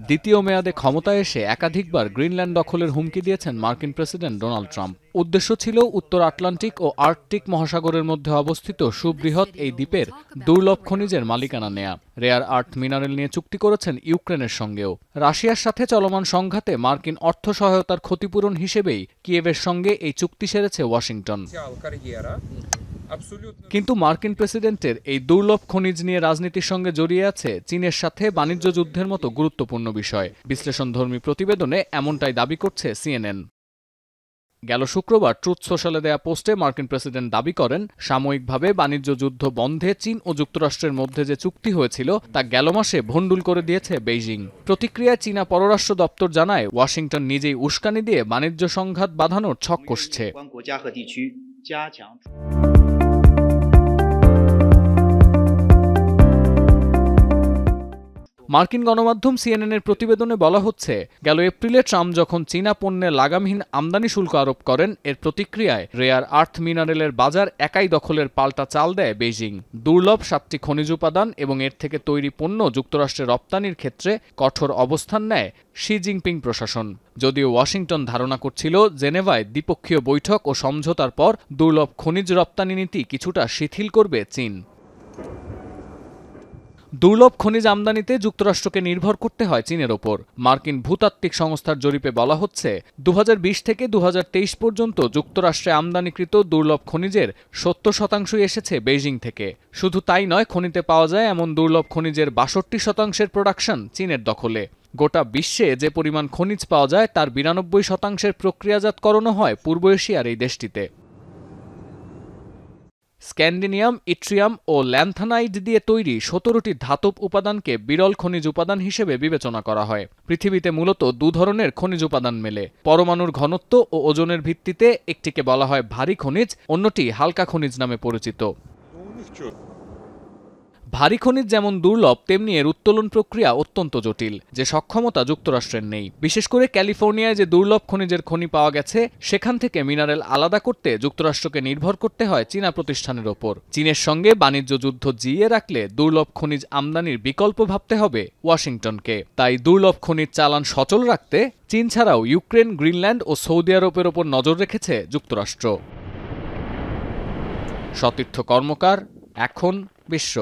দ্বিতীয় মেয়াদে ক্ষমতায় এসে একাধিকবার গ্রিনল্যান্ড দখলের হুমকি দিয়েছেন মার্কিন প্রেসিডেন্ট ডোনাল্ড ট্রাম্প। উদ্দেশ্য ছিল উত্তর আটলান্টিক ও আর্কটিক মহাসাগরের মধ্যে অবস্থিত সুবৃহৎ এই দ্বীপের দুর্লভ খনিজের মালিকানা নেয়া। রেয়ার আর্থ মিনারেল নিয়ে চুক্তি করেছেন ইউক্রেনের সঙ্গেও। রাশিয়ার সাথে চলমান সংঘাতে মার্কিন অর্থ সহায়তার ক্ষতিপূরণ হিসেবেই কিয়েভের সঙ্গে এই চুক্তি সেরেছে ওয়াশিংটন। কিন্তু মার্কিন প্রেসিডেন্টের এই দুর্লভ খনিজ নিয়ে রাজনীতির সঙ্গে জড়িয়ে আছে চীনের সাথে বাণিজ্য যুদ্ধের মতো গুরুত্বপূর্ণ বিষয়। বিশ্লেষণধর্মী প্রতিবেদনে এমনটাই দাবি করছে সিএনএন। গেল শুক্রবার ট্রুথ সোশ্যালে দেয়া পোস্টে মার্কিন প্রেসিডেন্ট দাবি করেন, সাময়িকভাবে বাণিজ্য যুদ্ধ বন্ধে চীন ও যুক্তরাষ্ট্রের মধ্যে যে চুক্তি হয়েছিল তা গেল মাসে ভণ্ডুল করে দিয়েছে বেইজিং। প্রতিক্রিয়ায় চীনা পররাষ্ট্র দপ্তর জানায়, ওয়াশিংটন নিজেই উস্কানি দিয়ে বাণিজ্য সংঘাত বাঁধানোর ছক কষছে। মার্কিন গণমাধ্যম সিএনএনের প্রতিবেদনে বলা হচ্ছে, গেল এপ্রিলে ট্রাম্প যখন চীনা পণ্যে লাগামহীন আমদানি শুল্ক আরোপ করেন, এর প্রতিক্রিয়ায় রেয়ার আর্থ মিনারেলের বাজার একাই দখলের পাল্টা চাল দেয় বেইজিং। দুর্লভ 7টি খনিজ উপাদান এবং এর থেকে তৈরি পণ্য যুক্তরাষ্ট্রে রপ্তানির ক্ষেত্রে কঠোর অবস্থান নেয় শি জিনপিং প্রশাসন। যদিও ওয়াশিংটন ধারণা করছিল জেনেভায় দ্বিপক্ষীয় বৈঠক ও সমঝোতার পর দুর্লভ খনিজ রপ্তানি নীতি কিছুটা শিথিল করবে চীন। দুর্লভ খনিজ আমদানিতে যুক্তরাষ্ট্রকে নির্ভর করতে হয় চীনের ওপর। মার্কিন ভূতাত্ত্বিক সংস্থার জরিপে বলা হচ্ছে, 2020 থেকে 2023 পর্যন্ত যুক্তরাষ্ট্রে আমদানিকৃত দুর্লভ খনিজের 70% এসেছে বেইজিং থেকে। শুধু তাই নয়, খনিতে পাওয়া যায় এমন দুর্লভ খনিজের 62% প্রোডাকশন চীনের দখলে। গোটা বিশ্বে যে পরিমাণ খনিজ পাওয়া যায় তার 92% প্রক্রিয়াজাতকরণও হয় পূর্ব এশিয়ার এই দেশটিতে। স্ক্যান্ডিনিয়াম, ইট্রিয়াম ও ল্যান্থানাইড দিয়ে তৈরি 17টি ধাতব উপাদানকে বিরল খনিজ উপাদান হিসেবে বিবেচনা করা হয়। পৃথিবীতে মূলত 2 ধরনের খনিজ উপাদান মেলে। পরমাণুর ঘনত্ব ও ওজনের ভিত্তিতে একটিকে বলা হয় ভারী খনিজ, অন্যটি হালকা খনিজ নামে পরিচিত। ভারী খনিজ যেমন দুর্লভ, তেমনি এর উত্তোলন প্রক্রিয়া অত্যন্ত জটিল, যে সক্ষমতা যুক্তরাষ্ট্রের নেই। বিশেষ করে ক্যালিফোর্নিয়ায় যে দুর্লভ খনিজের খনি পাওয়া গেছে, সেখান থেকে মিনারেল আলাদা করতে যুক্তরাষ্ট্রকে নির্ভর করতে হয় চীনা প্রতিষ্ঠানের ওপর। চীনের সঙ্গে বাণিজ্য যুদ্ধ জিইয়ে রাখলে দুর্লভ খনিজ আমদানির বিকল্প ভাবতে হবে ওয়াশিংটনকে। তাই দুর্লভ খনিজ চালান সচল রাখতে চীন ছাড়াও ইউক্রেন, গ্রিনল্যান্ড ও সৌদি আরবের ওপর নজর রেখেছে যুক্তরাষ্ট্র। সতীর্থ কর্মকার, এখন বিশ্ব।